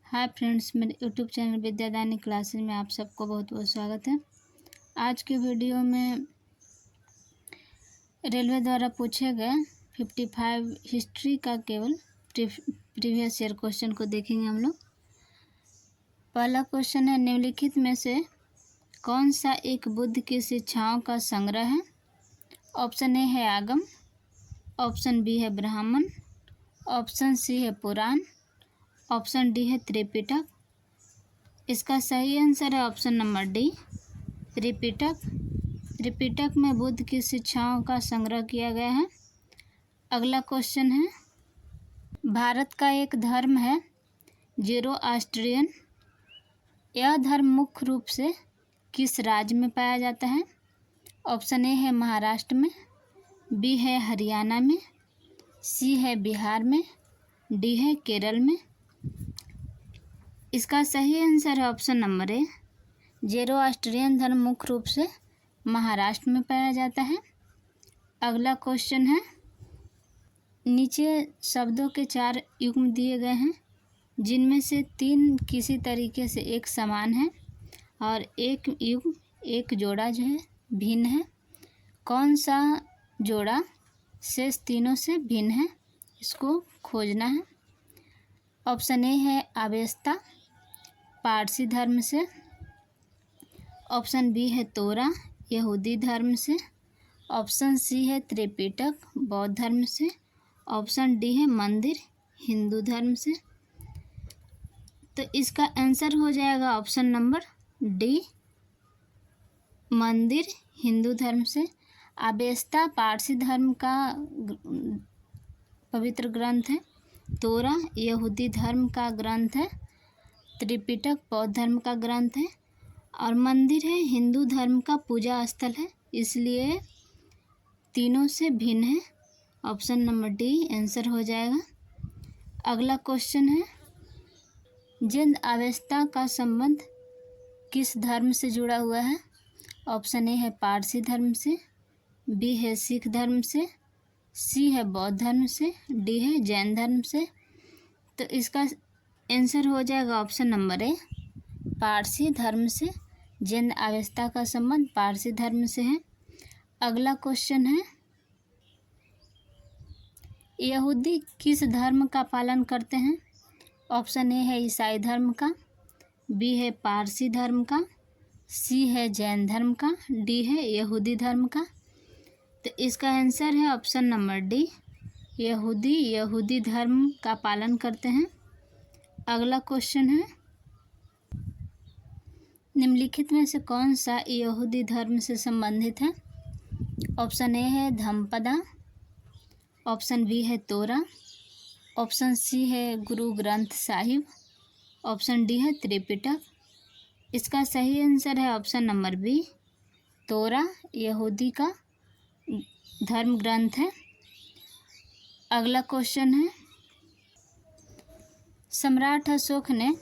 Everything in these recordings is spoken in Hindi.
हाय फ्रेंड्स, मेरे यूट्यूब चैनल विद्यादानी क्लासेज में आप सबको बहुत बहुत स्वागत है। आज के वीडियो में रेलवे द्वारा पूछे गए 55 हिस्ट्री का केवल प्रीवियस ईयर क्वेश्चन को देखेंगे हम लोग। पहला क्वेश्चन है, निम्नलिखित में से कौन सा एक बुद्ध की शिक्षाओं का संग्रह है? ऑप्शन ए है आगम, ऑप्शन बी है ब्राह्मण, ऑप्शन सी है पुराण, ऑप्शन डी है त्रिपिटक। इसका सही आंसर है option number D, Tripitaka. Tripitaka में बुद्ध की शिक्षाओं का संग्रह किया गया है। अगला क्वेश्चन है, भारत का एक धर्म है ज़ोरोआस्ट्रियन। यह धर्म मुख्य रूप से किस राज्य में पाया जाता है? ऑप्शन ए है महाराष्ट्र में, बी है हरियाणा में, सी है बिहार में, डी है केरल में। इसका सही आंसर है ऑप्शन नंबर ए, ज़ोरोआस्ट्रियन धर्म मुख्य रूप से महाराष्ट्र में पाया जाता है। अगला क्वेश्चन है, नीचे शब्दों के 4 युग्म दिए गए हैं जिनमें से 3 किसी तरीके से एक समान है और एक युग्म, एक जोड़ा जो है भिन्न है। कौन सा जोड़ा शेष तीनों से भिन्न है, इसको खोजना है। ऑप्शन ए है आवेस्ता, पारसी धर्म से, ऑप्शन बी है तोरा, यहूदी धर्म से, ऑप्शन सी है त्रिपिटक, बौद्ध धर्म से, ऑप्शन डी है मंदिर, हिंदू धर्म से। तो इसका आंसर हो जाएगा ऑप्शन नंबर डी, मंदिर, हिंदू धर्म से। आवेस्ता पारसी धर्म का पवित्र ग्रंथ है, तोरा यहूदी धर्म का ग्रंथ है, त्रिपिटक बौद्ध धर्म का ग्रंथ है और मंदिर है हिंदू धर्म का पूजा स्थल है, इसलिए तीनों से भिन्न है। ऑप्शन नंबर डी आंसर हो जाएगा। अगला क्वेश्चन है, जिंद अवेस्ता का संबंध किस धर्म से जुड़ा हुआ है? ऑप्शन ए है पारसी धर्म से, बी है सिख धर्म से, सी है बौद्ध धर्म से, डी है जैन धर्म से। तो इसका आंसर हो जाएगा ऑप्शन नंबर ए, पारसी धर्म से। जिंद अवेस्ता का संबंध पारसी धर्म से है। अगला क्वेश्चन है, यहूदी किस धर्म का पालन करते हैं? ऑप्शन ए है ईसाई धर्म का, बी है पारसी धर्म का, सी है जैन धर्म का, डी है यहूदी धर्म का। तो इसका आंसर है ऑप्शन नंबर डी, यहूदी धर्म का पालन करते हैं। अगला क्वेश्चन है, निम्नलिखित में से कौन सा यहूदी धर्म से संबंधित है? ऑप्शन ए है धम्मपद, ऑप्शन बी है तोरा, ऑप्शन सी है गुरु ग्रंथ साहिब, ऑप्शन डी है त्रिपिटक। इसका सही आंसर है ऑप्शन नंबर बी, तोरा यहूदी का धर्म ग्रंथ है। अगला क्वेश्चन है, सम्राट अशोक ने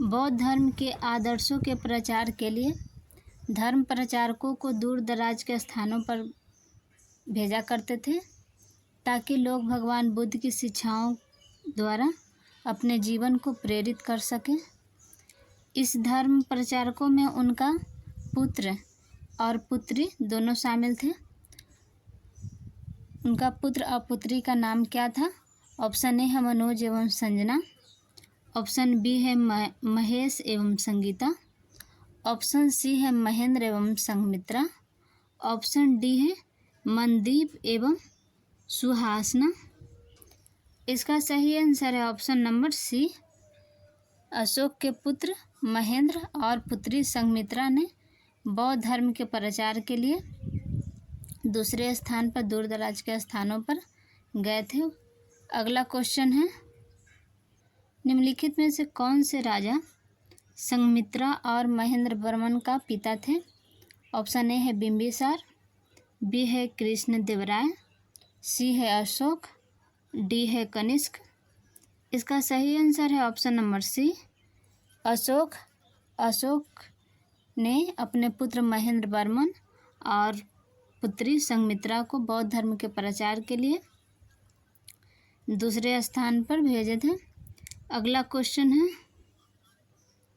बौद्ध धर्म के आदर्शों के प्रचार के लिए धर्म प्रचारकों को दूर दराज के स्थानों पर भेजा करते थे ताकि लोग भगवान बुद्ध की शिक्षाओं द्वारा अपने जीवन को प्रेरित कर सकें। इस धर्म प्रचारकों में उनका पुत्र और पुत्री दोनों शामिल थे। उनका पुत्र और पुत्री का नाम क्या था? ऑप्शन ए है मनोज एवं संजना, ऑप्शन बी है महेश एवं संगीता, ऑप्शन सी है महेंद्र एवं संघमित्रा, ऑप्शन डी है मनदीप एवं सुहासना। इसका सही आंसर है ऑप्शन नंबर सी, अशोक के पुत्र महेंद्र और पुत्री संघमित्रा ने बौद्ध धर्म के प्रचार के लिए दूसरे स्थान पर दूर दराज के स्थानों पर गए थे। अगला क्वेश्चन है, निम्नलिखित में से कौन से राजा संघमित्रा और महेंद्र वर्मन का पिता थे? ऑप्शन ए है बिंबिसार, बी है कृष्णदेवराय, सी है अशोक, डी है कनिष्क। इसका सही आंसर है option number C, Ashok. Ashok ने अपने पुत्र महेंद्र वर्मन और पुत्री संघमित्रा को बौद्ध धर्म के प्रचार के लिए दूसरे स्थान पर भेजे थे। अगला क्वेश्चन है,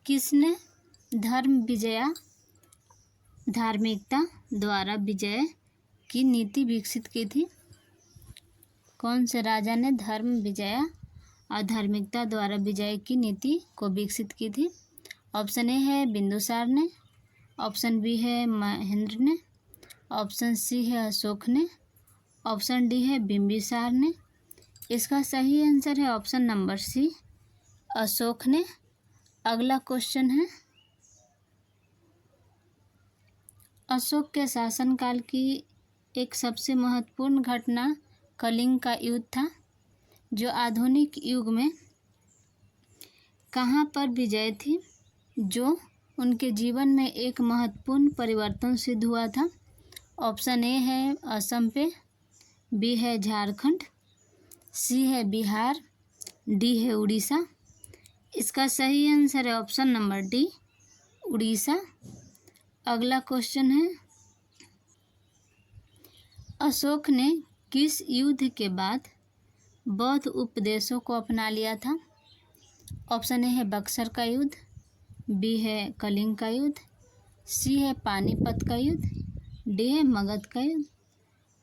किसने धार्मिकता द्वारा विजय की नीति विकसित की थी? कौन से राजा ने धर्म विजय और धार्मिकता द्वारा विजय की नीति को विकसित की थी? ऑप्शन ए है बिंदुसार ने, ऑप्शन बी है महेंद्र ने, ऑप्शन सी है अशोक ने, ऑप्शन डी है बिंबिसार ने। इसका सही आंसर है ऑप्शन नंबर सी, अशोक ने। अगला क्वेश्चन है, अशोक के शासनकाल की एक सबसे महत्वपूर्ण घटना कलिंग का युद्ध था, जो आधुनिक युग में कहाँ पर विजय थी, जो उनके जीवन में एक महत्वपूर्ण परिवर्तन सिद्ध हुआ था? ऑप्शन ए है असम पे, बी है झारखंड, सी है बिहार, डी है उड़ीसा। इसका सही आंसर है ऑप्शन नंबर डी, उड़ीसा। अगला क्वेश्चन है, अशोक ने किस युद्ध के बाद बौद्ध उपदेशों को अपना लिया था? ऑप्शन ए है बक्सर का युद्ध, बी है कलिंग का युद्ध, सी है पानीपत का युद्ध, डी है मगध का युद्ध।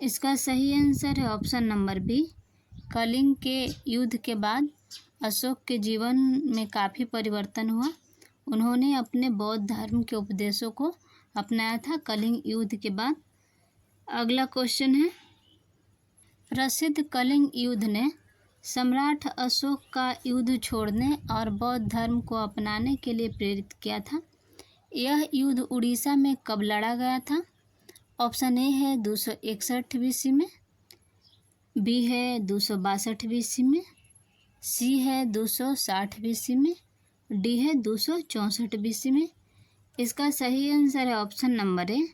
इसका सही आंसर है ऑप्शन नंबर बी, कलिंग के युद्ध के बाद अशोक के जीवन में काफ़ी परिवर्तन हुआ। उन्होंने अपने बौद्ध धर्म के उपदेशों को अपनाया था कलिंग युद्ध के बाद। अगला क्वेश्चन है, प्रसिद्ध कलिंग युद्ध ने सम्राट अशोक का युद्ध छोड़ने और बौद्ध धर्म को अपनाने के लिए प्रेरित किया था। यह युद्ध उड़ीसा में कब लड़ा गया था? ऑप्शन ए है 261 BC में, बी है 262 BC में, सी है 260 BC में, डी है 264 BC में। इसका सही आंसर है ऑप्शन नंबर ए,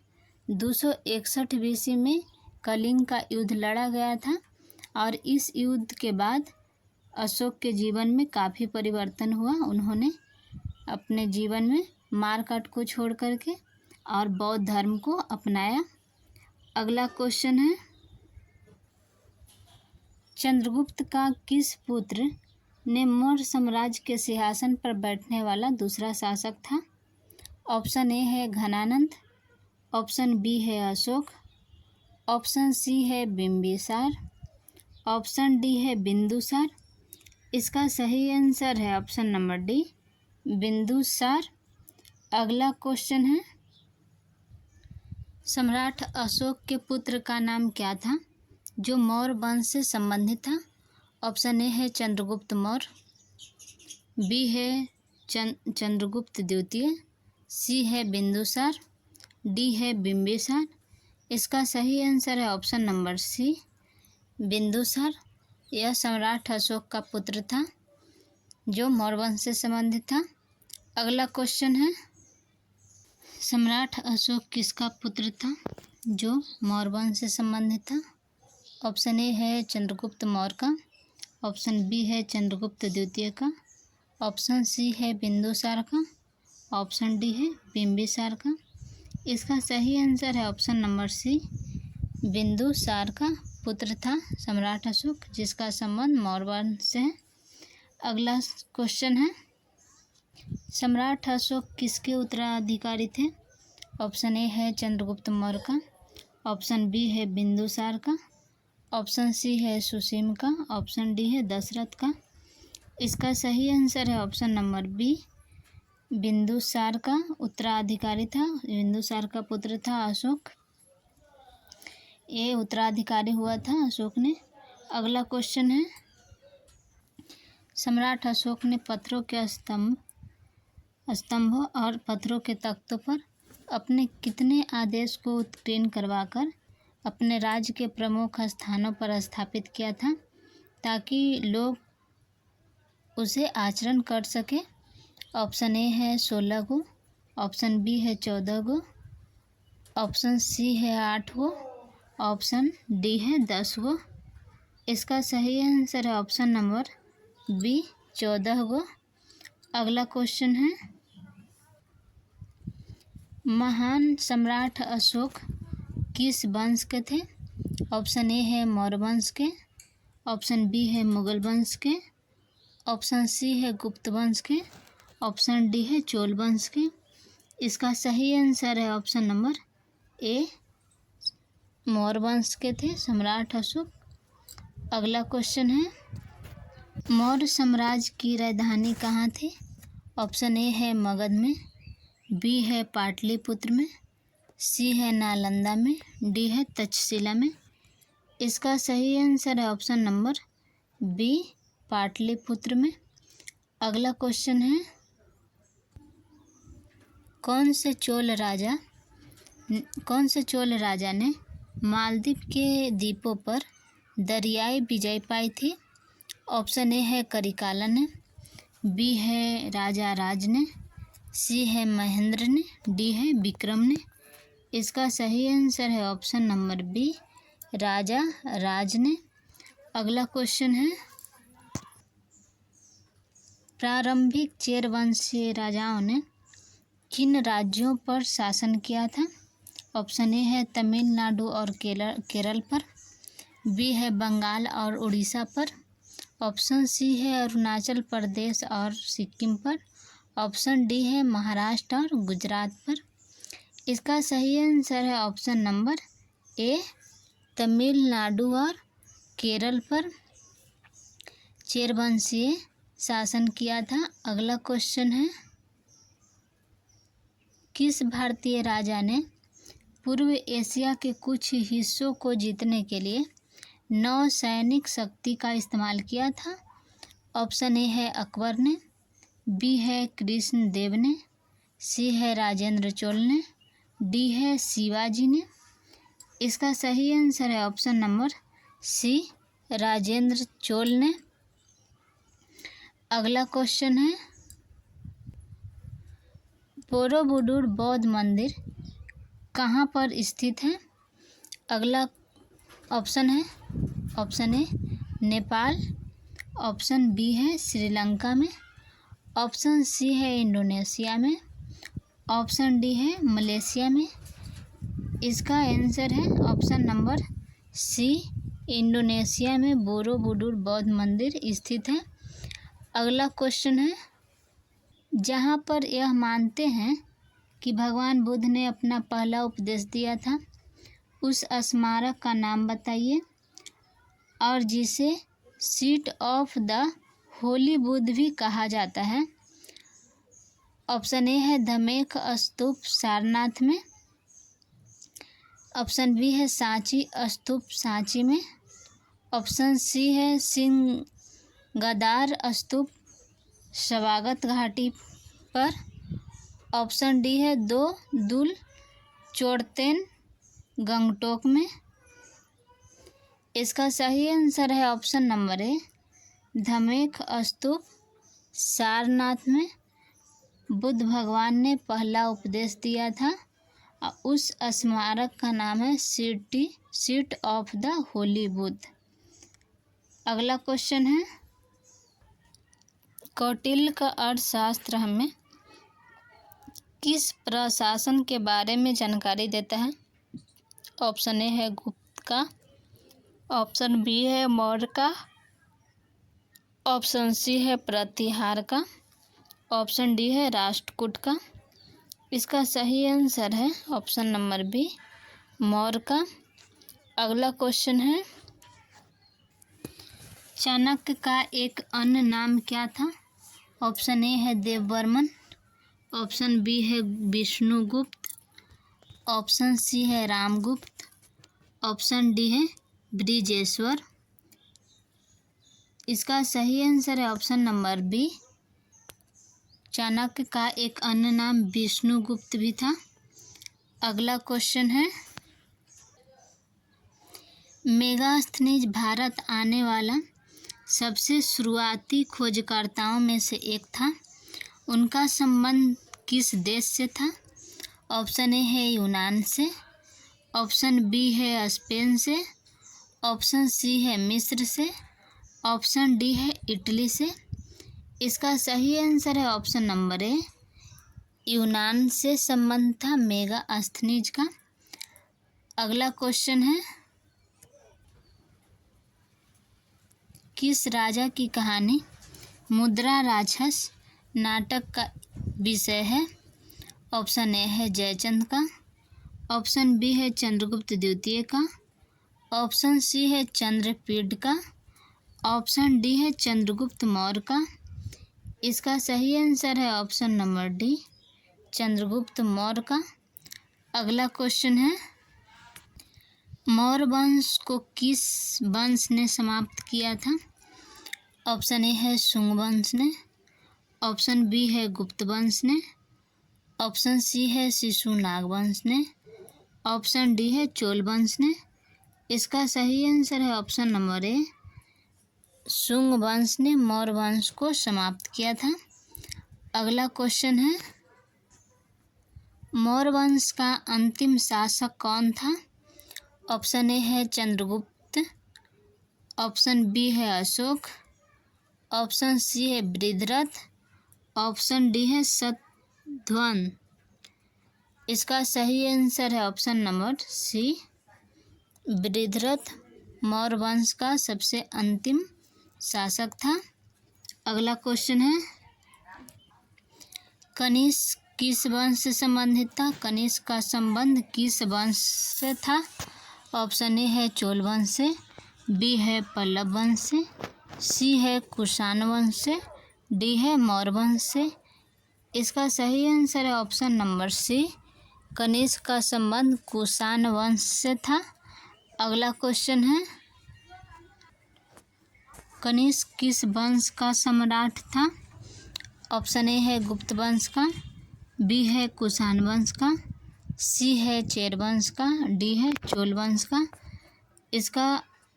261 BC में कलिंग का युद्ध लड़ा गया था और इस युद्ध के बाद अशोक के जीवन में काफ़ी परिवर्तन हुआ। उन्होंने अपने जीवन में मारकाट को छोड़ करके और बौद्ध धर्म को अपनाया। अगला क्वेश्चन है, चंद्रगुप्त का किस पुत्र ने मौर्य साम्राज्य के सिंहासन पर बैठने वाला दूसरा शासक था? ऑप्शन ए है घनानंद, ऑप्शन बी है अशोक, ऑप्शन सी है बिंबिसार, ऑप्शन डी है बिंदुसार। इसका सही आंसर है ऑप्शन नंबर डी, बिंदुसार। अगला क्वेश्चन है, सम्राट अशोक के पुत्र का नाम क्या था जो मौर्य वंश से संबंधित था? ऑप्शन ए है चंद्रगुप्त मौर्य, बी है चंद्रगुप्त द्वितीय, सी है बिंदुसार, डी है बिंबिसार। इसका सही आंसर है ऑप्शन नंबर सी, बिंदुसार। यह सम्राट अशोक का पुत्र था जो मौर्य वंश से संबंधित था। अगला क्वेश्चन है, सम्राट अशोक किसका पुत्र था जो मौर्य वंश से संबंधित था? ऑप्शन ए है चंद्रगुप्त मौर्य का, ऑप्शन बी है चंद्रगुप्त द्वितीय का, ऑप्शन सी है बिंदुसार का, ऑप्शन डी है बिंबिसार का। इसका सही आंसर है ऑप्शन नंबर सी, बिंदुसार का पुत्र था सम्राट अशोक, जिसका संबंध मौर्य वंश से है। अगला क्वेश्चन है, सम्राट अशोक किसके उत्तराधिकारी थे? ऑप्शन ए है चंद्रगुप्त मौर्य का, ऑप्शन बी है बिंदुसार का, ऑप्शन सी है सुसीम का, ऑप्शन डी है दशरथ का। इसका सही आंसर है ऑप्शन नंबर बी, बिंदुसार का उत्तराधिकारी था। बिंदुसार का पुत्र था अशोक, ये उत्तराधिकारी हुआ था अशोक ने। अगला क्वेश्चन है, सम्राट अशोक ने पत्थरों के स्तंभों और पत्थरों के तख्तों पर अपने कितने आदेश को उत्कीर्ण करवाकर अपने राज्य के प्रमुख स्थानों पर स्थापित किया था ताकि लोग उसे आचरण कर सके? ऑप्शन ए है 16 गो, ऑप्शन बी है 14 गो, ऑप्शन सी है 8 गो, ऑप्शन डी है 10 गो। इसका सही आंसर है ऑप्शन नंबर बी, 14 गो। अगला क्वेश्चन है, महान सम्राट अशोक किस वंश के थे? ऑप्शन ए है मौर्य वंश के, ऑप्शन बी है मुगल वंश के, ऑप्शन सी है गुप्त वंश के, ऑप्शन डी है चोल वंश के। इसका सही आंसर है ऑप्शन नंबर ए, मौर्य वंश के थे सम्राट अशोक। अगला क्वेश्चन है, मौर्य साम्राज्य की राजधानी कहाँ थी? ऑप्शन ए है मगध में, बी है पाटलिपुत्र में, सी है नालंदा में, डी है तक्षशिला में। इसका सही आंसर है ऑप्शन नंबर बी, पाटलिपुत्र में। अगला क्वेश्चन है, कौन से चोल राजा ने मालदीव के द्वीपों पर दरियाई विजय पाई थी? ऑप्शन ए है करिकाला ने, बी है राजा राज ने, सी है महेंद्र ने, डी है विक्रम ने। इसका सही आंसर है ऑप्शन नंबर बी, राजा राज ने। अगला क्वेश्चन है, प्रारंभिक चेर वंशीय राजाओं ने किन राज्यों पर शासन किया था? ऑप्शन ए है तमिलनाडु और केरल पर, बी है बंगाल और उड़ीसा पर, ऑप्शन सी है अरुणाचल प्रदेश और सिक्किम पर, ऑप्शन डी है महाराष्ट्र और गुजरात पर। इसका सही आंसर है ऑप्शन नंबर ए, तमिलनाडु और केरल पर चेर वंशीय शासन किया था। अगला क्वेश्चन है, किस भारतीय राजा ने पूर्व एशिया के कुछ हिस्सों को जीतने के लिए नौसैनिक शक्ति का इस्तेमाल किया था? ऑप्शन ए है अकबर ने, बी है कृष्ण देव ने, सी है राजेंद्र चोल ने, डी है शिवाजी ने। इसका सही आंसर है option number C, Rajendra Chola ने। अगला क्वेश्चन है, बोरोबुदुर बौद्ध मंदिर कहाँ पर स्थित है? अगला ऑप्शन है, option A Nepal, option B है श्रीलंका में, ऑप्शन सी है इंडोनेशिया में, ऑप्शन डी है मलेशिया में। इसका आंसर है ऑप्शन नंबर सी, इंडोनेशिया में बोरोबुदुर बौद्ध मंदिर स्थित है। अगला क्वेश्चन है, जहाँ पर यह मानते हैं कि भगवान बुद्ध ने अपना पहला उपदेश दिया था, उस स्मारक का नाम बताइए और जिसे seat of the Holi Buddha भी कहा जाता है। ऑप्शन ए है धमेख स्तूप सारनाथ में, ऑप्शन बी है सांची स्तूप सांची में, ऑप्शन सी है सिंगदार स्तूप शवागत घाटी पर, ऑप्शन डी है दो दुल चोड़तेन गंगटोक में। इसका सही आंसर है ऑप्शन नंबर ए, धमेख स्तूप सारनाथ में बुद्ध भगवान ने पहला उपदेश दिया था और उस स्मारक का नाम है seat of the Holi Buddha. अगला क्वेश्चन है, कौटिल्य का अर्थशास्त्र हमें किस प्रशासन के बारे में जानकारी देता है? ऑप्शन ए है गुप्त का, ऑप्शन बी है मौर्य का, ऑप्शन सी है प्रतिहार का, ऑप्शन डी है राष्ट्रकूट का। इसका सही आंसर है ऑप्शन नंबर बी, मौर्य का। अगला क्वेश्चन है, चाणक्य का एक अन्य नाम क्या था? ऑप्शन ए है देववर्मन, ऑप्शन बी है विष्णुगुप्त, ऑप्शन सी है रामगुप्त, ऑप्शन डी है बृजेश्वर। इसका सही आंसर है ऑप्शन नंबर बी, चाणक्य का एक अन्य नाम विष्णुगुप्त भी था। अगला क्वेश्चन है, मेगास्थनीज भारत आने वाला सबसे शुरुआती खोजकर्ताओं में से एक था, उनका संबंध किस देश से था? ऑप्शन ए है यूनान से, ऑप्शन बी है स्पेन से, ऑप्शन सी है मिस्र से, ऑप्शन डी है इटली से। इसका सही आंसर है ऑप्शन नंबर ए, यूनान से संबंध था मेगास्थनीज का। अगला क्वेश्चन है, किस राजा की कहानी मुद्रा राक्षस नाटक का विषय है? ऑप्शन ए है जयचंद का, ऑप्शन बी है चंद्रगुप्त द्वितीय का, ऑप्शन सी है चंद्रपीढ़ का, ऑप्शन डी है चंद्रगुप्त मौर्य का। इसका सही आंसर है option number D, Chandragupta Maurya का। अगला क्वेश्चन है, मौर्य वंश को किस वंश ने समाप्त किया था? ऑप्शन ए है शुंग वंश ने, ऑप्शन बी है गुप्त वंश ने, ऑप्शन सी है शिशुनाग वंश ने, ऑप्शन डी है चोल वंश ने। इसका सही आंसर है ऑप्शन नंबर ए, शुंग वंश ने मौर्य वंश को समाप्त किया था। अगला क्वेश्चन है, मौर्य वंश का अंतिम शासक कौन था? ऑप्शन ए है चंद्रगुप्त, ऑप्शन बी है अशोक, ऑप्शन सी है बृहद्रथ, ऑप्शन डी है शतधन्व। इसका सही आंसर है option number C, Brihadratha Maurya वंश का सबसे अंतिम शासक था। अगला क्वेश्चन है, कनिष्क किस वंश से संबंधित था? कनिष्क का संबंध किस वंश से था? ऑप्शन ए है चोल वंश से, बी है पल्लव वंश से, सी है कुषाण वंश से, डी है मौर्य वंश से। इसका सही आंसर है ऑप्शन नंबर सी, कनिष्क का संबंध कुषाण वंश से था। अगला क्वेश्चन है, कनिष्क किस वंश का सम्राट था? ऑप्शन ए है गुप्त वंश का, बी है कुषाण वंश का, सी है चेर वंश का, डी है चोल वंश का। इसका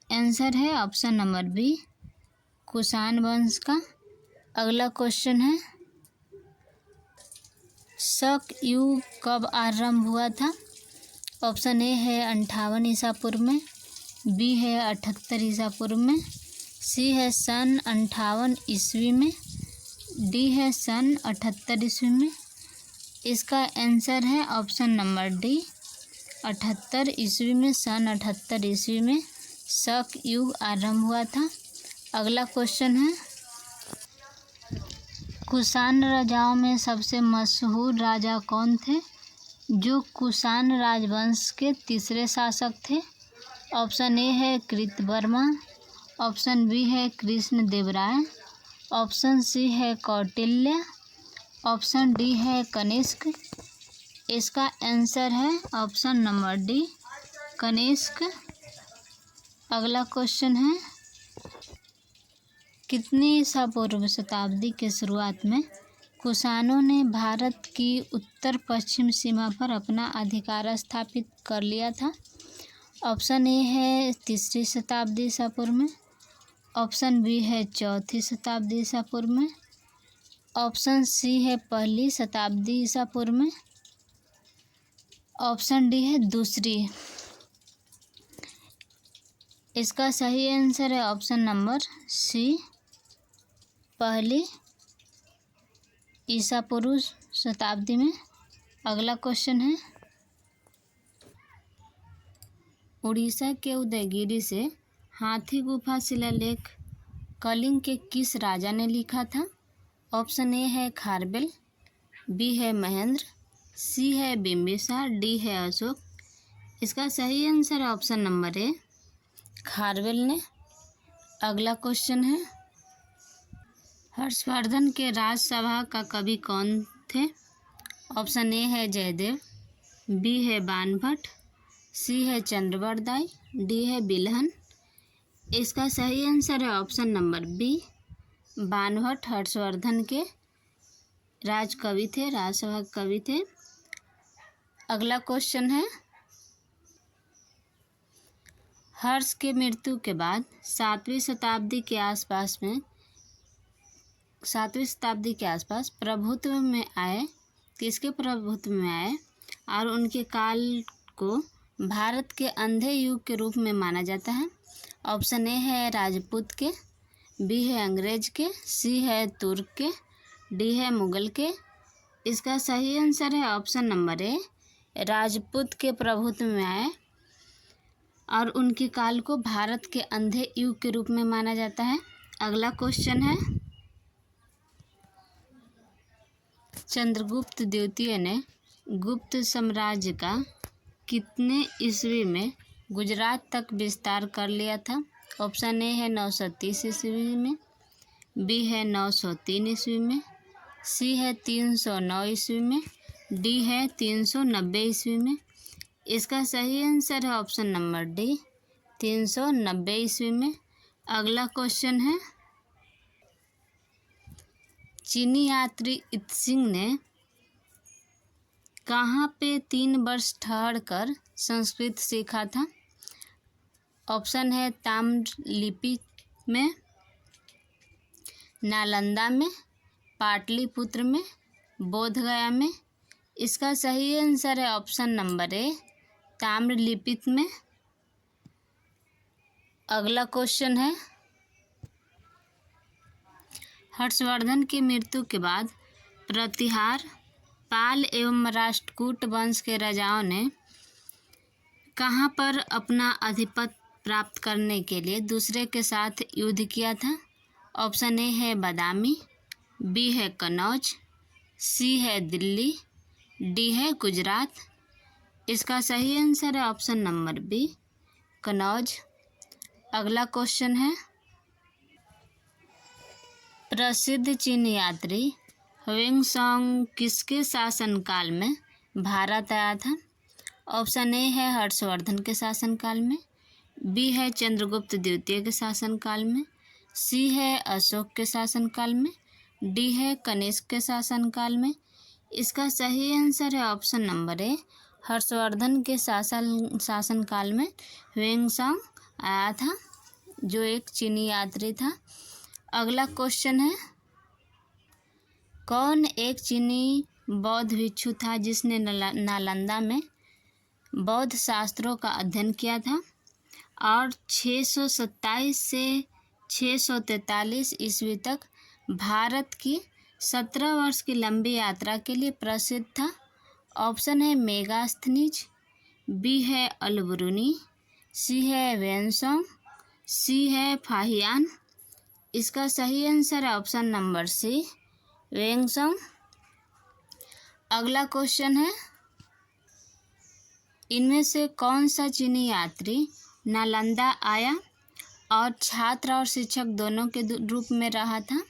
आंसर है ऑप्शन नंबर बी, कुषाण वंश का। अगला क्वेश्चन है, शक युग कब आरंभ हुआ था? ऑप्शन ए है 58 ईसा पूर्व में, बी है 78 ईसा पूर्व में, सी है सन 58 ईस्वी में, डी है सन 78 ईस्वी में। इसका आंसर है ऑप्शन नंबर डी, 78 ईस्वी में, सन 78 ईस्वी में शक युग आरंभ हुआ था। अगला क्वेश्चन है, कुषाण राजाओं में सबसे मशहूर राजा कौन थे जो कुषाण राजवंश के तीसरे शासक थे? ऑप्शन ए है कृतवर्मा, ऑप्शन बी है कृष्णदेवराय, ऑप्शन सी है कौटिल्य, ऑप्शन डी है कनिष्क। इसका आंसर है ऑप्शन नंबर डी, कनिष्क। अगला क्वेश्चन है, कितनी ईसा पूर्व शताब्दी के शुरुआत में कुषाणों ने भारत की उत्तर पश्चिम सीमा पर अपना अधिकार स्थापित कर लिया था? ऑप्शन ए है 3री शताब्दी ईसा पूर्व में, ऑप्शन बी है 4थी शताब्दी ईसा पूर्व में, ऑप्शन सी है 1ली शताब्दी ईसा पूर्व में, ऑप्शन डी है 2री। इसका सही आंसर है ऑप्शन नंबर सी, 1ली ईसा पूर्व शताब्दी में। अगला क्वेश्चन है, उड़ीसा के उदयगिरी से हाथी गुफा शिलालेख कलिंग के किस राजा ने लिखा था? ऑप्शन ए है खारवेल, बी है महेंद्र, सी है बिंबिसार, डी है अशोक। इसका सही आंसर है ऑप्शन नंबर ए, खारवेल ने। अगला क्वेश्चन है, हर्षवर्धन के राजसभा का कवि कौन थे? ऑप्शन ए है जयदेव, बी है बाणभट्ट, सी है चंद्रवरदाई, डी है बिल्हन। इसका सही आंसर है option number B, Banabhatta Harshavardhana के राजकवि थे, राजसभा कवि थे। अगला क्वेश्चन है, हर्ष के मृत्यु के बाद 7वीं शताब्दी के आसपास प्रभुत्व में आए, किसके प्रभुत्व में आए और उनके काल को भारत के अंधे युग के रूप में माना जाता है? ऑप्शन ए है राजपूत के, बी है अंग्रेज के, सी है तुर्क के, डी है मुगल के। इसका सही आंसर है ऑप्शन नंबर ए, राजपूत के प्रभुत्व में आए और उनके काल को भारत के अंधे युग के रूप में माना जाता है। अगला क्वेश्चन है, चंद्रगुप्त द्वितीय ने गुप्त साम्राज्य का कितने ईस्वी में गुजरात तक विस्तार कर लिया था? ऑप्शन ए है 930 ईस्वी में, बी है 903 ईस्वी में, सी है 309 ईस्वी में, डी है 390 ईस्वी में। इसका सही आंसर है ऑप्शन नंबर डी, 390 ईस्वी में। अगला क्वेश्चन है, चीनी यात्री इत्सिंग ने कहाँ पे 3 वर्ष ठहर कर संस्कृत सीखा था? ऑप्शन है ताम्र लिपि में, नालंदा में, पाटलिपुत्र में, बोधगया में। इसका सही आंसर है ऑप्शन नंबर ए, ताम्र लिपि में। अगला क्वेश्चन है, हर्षवर्धन की मृत्यु के बाद प्रतिहार, पाल एवं राष्ट्रकूट वंश के राजाओं ने कहाँ पर अपना आधिपत्य प्राप्त करने के लिए दूसरे के साथ युद्ध किया था? ऑप्शन ए है बादामी, बी है कन्नौज, सी है दिल्ली, डी है गुजरात। इसका सही आंसर है ऑप्शन नंबर बी, कन्नौज। अगला क्वेश्चन है, प्रसिद्ध चीनी यात्री ह्वेंसांग किसके शासनकाल में भारत आया था? ऑप्शन ए है हर्षवर्धन के शासनकाल में, बी है चंद्रगुप्त द्वितीय के शासनकाल में, सी है अशोक के शासनकाल में, डी है कनिष्क के शासनकाल में। इसका सही आंसर है ऑप्शन नंबर ए, हर्षवर्धन के शासनकाल में ह्वेंसांग आया था, जो एक चीनी यात्री था। अगला क्वेश्चन है, कौन एक चीनी बौद्ध भिक्षु था जिसने नालंदा में बौद्ध शास्त्रों का अध्ययन किया था और 627 से 643 ईस्वी तक भारत की 17 वर्ष की लंबी यात्रा के लिए प्रसिद्ध था? ऑप्शन है मेगास्थनीज, बी है अलबरूनी, सी है ह्वेंसांग, सी है फाहियान। इसका सही आंसर है ऑप्शन नंबर सी, ह्वेंसांग। अगला क्वेश्चन है, इनमें से कौन सा चीनी यात्री नालंदा आया और छात्र और शिक्षक दोनों के रूप में रहा था?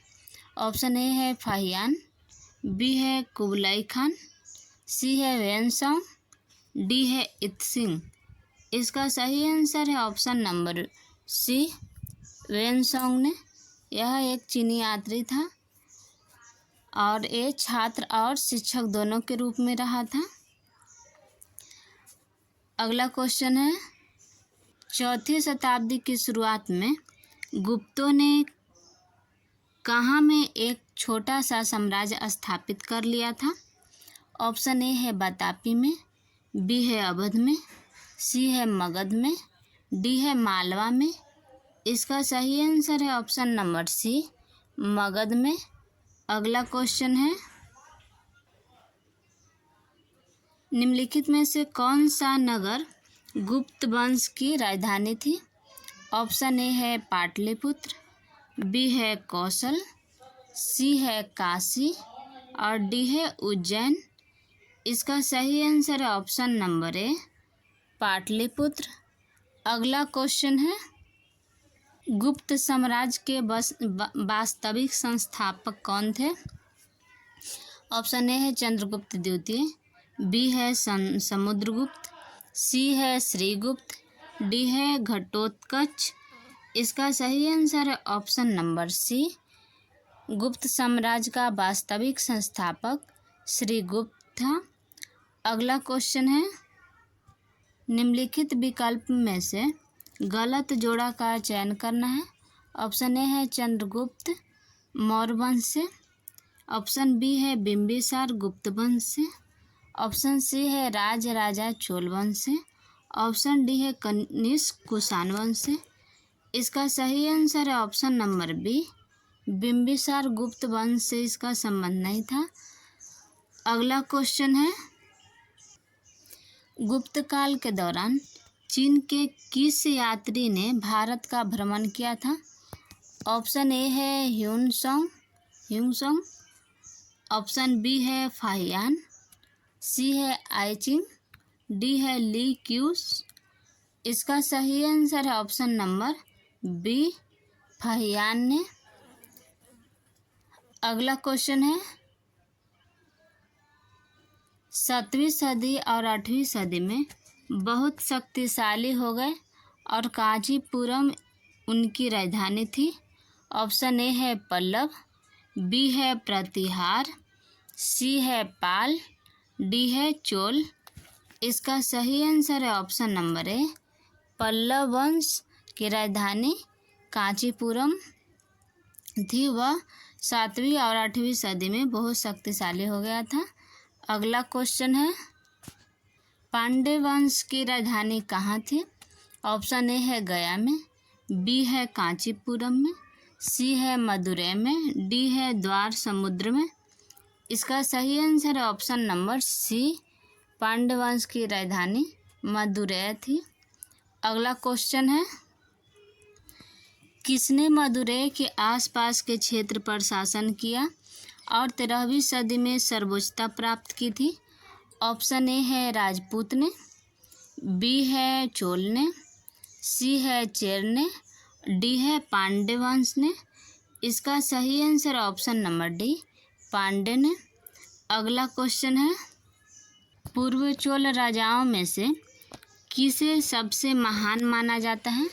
ऑप्शन ए है फाहियान, बी है कुबलाई खान, सी है ह्वेंसांग, डी है इत्सिंग। इसका सही आंसर है ऑप्शन नंबर सी, ह्वेंसांग ने। यह एक चीनी यात्री था और ये छात्र और शिक्षक दोनों के रूप में रहा था। अगला क्वेश्चन है, 4वीं शताब्दी की शुरुआत में गुप्तों ने कहाँ में एक छोटा सा साम्राज्य स्थापित कर लिया था? ऑप्शन ए है बतापी में, बी है अवध में, सी है मगध में, डी है मालवा में। इसका सही आंसर है ऑप्शन नंबर सी, मगध में। अगला क्वेश्चन है, निम्नलिखित में से कौन सा नगर गुप्त वंश की राजधानी थी? ऑप्शन ए है पाटलिपुत्र, बी है कौशल, सी है काशी और डी है उज्जैन। इसका सही आंसर है ऑप्शन नंबर ए, पाटलिपुत्र। अगला क्वेश्चन है, गुप्त साम्राज्य के वास्तविक संस्थापक कौन थे? ऑप्शन ए है चंद्रगुप्त द्वितीय, बी है समुद्रगुप्त, सी है श्रीगुप्त, डी है घटोत्कच। इसका सही आंसर है ऑप्शन नंबर सी, गुप्त साम्राज्य का वास्तविक संस्थापक श्रीगुप्त था। अगला क्वेश्चन है, निम्नलिखित विकल्प में से गलत जोड़ा का चयन करना है। ऑप्शन ए है चंद्रगुप्त मौर्य वंश से, ऑप्शन बी है बिंबिसार गुप्त वंश से, ऑप्शन सी है राजा चोल वंश से, ऑप्शन डी है कनिष्क कुषाण वंश से। इसका सही आंसर है ऑप्शन नंबर बी, बिंबिसार गुप्त वंश से इसका संबंध नहीं था। अगला क्वेश्चन है, गुप्त काल के दौरान चीन के किस यात्री ने भारत का भ्रमण किया था? ऑप्शन ए है ह्वेंसांग, ऑप्शन बी है फाहियान, सी है आइचिंग, डी है ली क्यूस। इसका सही आंसर है ऑप्शन नंबर बी, फाहियान ने। अगला क्वेश्चन है 7वीं सदी और 8वीं सदी में बहुत शक्तिशाली हो गए और कांचीपुरम उनकी राजधानी थी। ऑप्शन ए है पल्लव, बी है प्रतिहार, सी है पाल, डी है चोल। इसका सही आंसर है ऑप्शन नंबर ए, पल्लव वंश की राजधानी कांचीपुरम थी। वह 7वीं और 8वीं सदी में बहुत शक्तिशाली हो गया था। अगला क्वेश्चन है पांड्य वंश की राजधानी कहाँ थी। ऑप्शन ए है गया में, बी है कांचीपुरम में, सी है मदुरै में, डी है द्वार समुद्र में। इसका सही आंसर है ऑप्शन नंबर सी, पांड्य वंश की राजधानी मदुरै थी। अगला क्वेश्चन है किसने मदुरै के आसपास के क्षेत्र पर शासन किया और 13वीं सदी में सर्वोच्चता प्राप्त की थी। ऑप्शन ए है राजपूत ने, बी है चोल ने, सी है चेर ने, डी है पांड्य वंश ने। इसका सही answer option number D, Pandya ने। अगला क्वेश्चन है पूर्व चोल राजाओं में से किसे सबसे महान माना जाता है।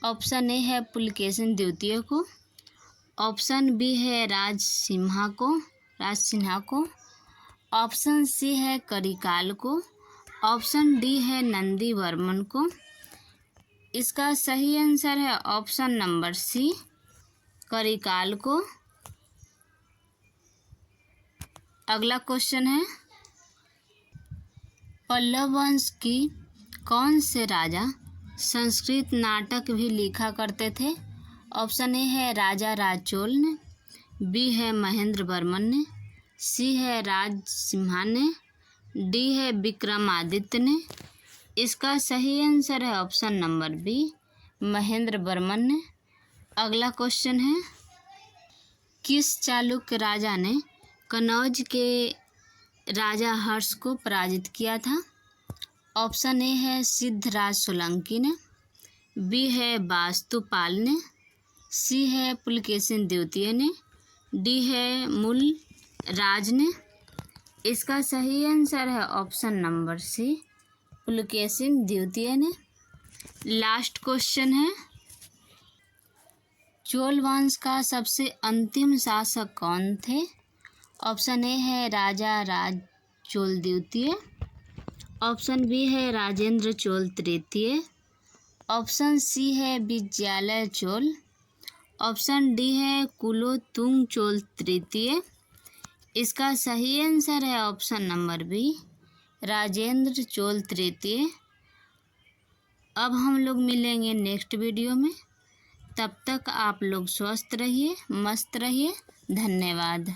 ऑप्शन ए है पुलकेशिन द्वितीय को, ऑप्शन बी है राजसिम्हा को, ऑप्शन सी है करिकाल को, ऑप्शन डी है नंदी वर्मन को। इसका सही आंसर है ऑप्शन नंबर सी, करिकाल को। अगला क्वेश्चन है पल्लव वंश की कौन से राजा संस्कृत नाटक भी लिखा करते थे। ऑप्शन ए है राजा राजचोल ने, बी है महेंद्र वर्मन ने, सी है राजसिम्हा ने, डी है विक्रमादित्य ने। इसका सही आंसर है option number B, Mahendra Varman ने। अगला क्वेश्चन है किस चालुक्य राजा ने कनौज के राजा हर्ष को पराजित किया था। ऑप्शन ए है सिद्धराज सोलंकी ने, बी है वास्तुपाल ने, सी है पुलकेशिन द्वितीय ने, डी है मूल राज ने। इसका सही आंसर है ऑप्शन नंबर सी, पुलकेशिन द्वितीय ने। लास्ट क्वेश्चन है चोल वंश का सबसे अंतिम शासक कौन थे। ऑप्शन ए है राजा राज चोल द्वितीय, ऑप्शन बी है राजेंद्र चोल तृतीय, ऑप्शन सी है विजयालय चोल, ऑप्शन डी है कुलोत्तुंग चोल तृतीय। इसका सही आंसर है option number B, Rajendra Chola तृतीय। अब हम लोग मिलेंगे नेक्स्ट वीडियो में, तब तक आप लोग स्वस्थ रहिए, मस्त रहिए। धन्यवाद।